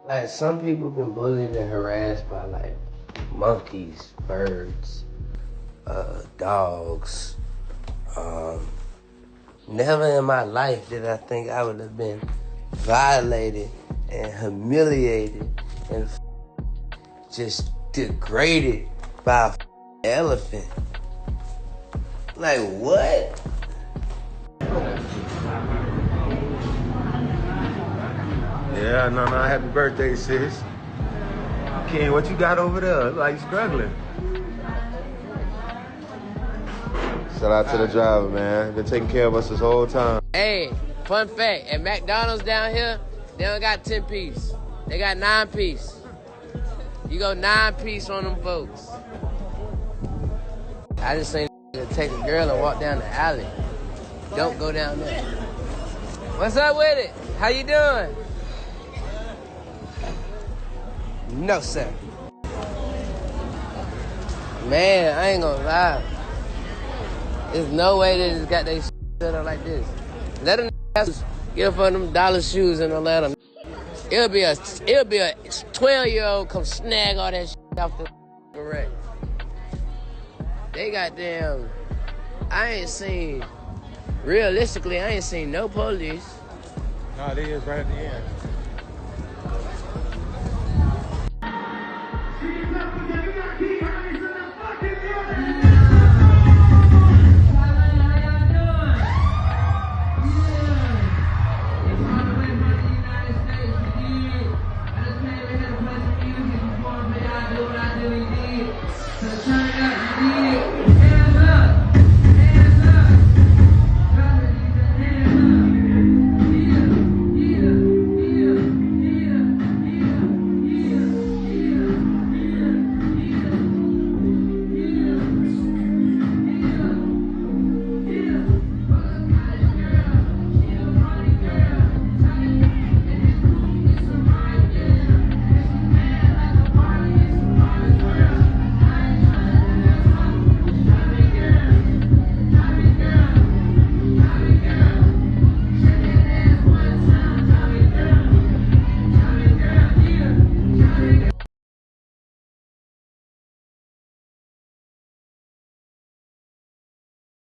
Like, some people been bullied and harassed by, like, monkeys, birds, dogs. Never in my life did I think I would have been violated and humiliated and just degraded by a elephant. Like, what? Yeah, no, happy birthday, sis. Ken, what you got over there? Look like you struggling. Shout out to the driver, man. Been taking care of us this whole time. Hey, fun fact, at McDonald's down here, they don't got 10-piece. They got 9-piece. You go 9-piece on them folks. I just seen take a girl and walk down the alley. Don't go down there. What's up with it? How you doing? No, sir. Man, I ain't gonna lie. There's no way they just got their set up like this. Let them give for them dollar shoes and don't let them. It'll be a 12-year-old come snag all that shit off the rack. They goddamn. Realistically, I ain't seen no police. No, they is right at the end.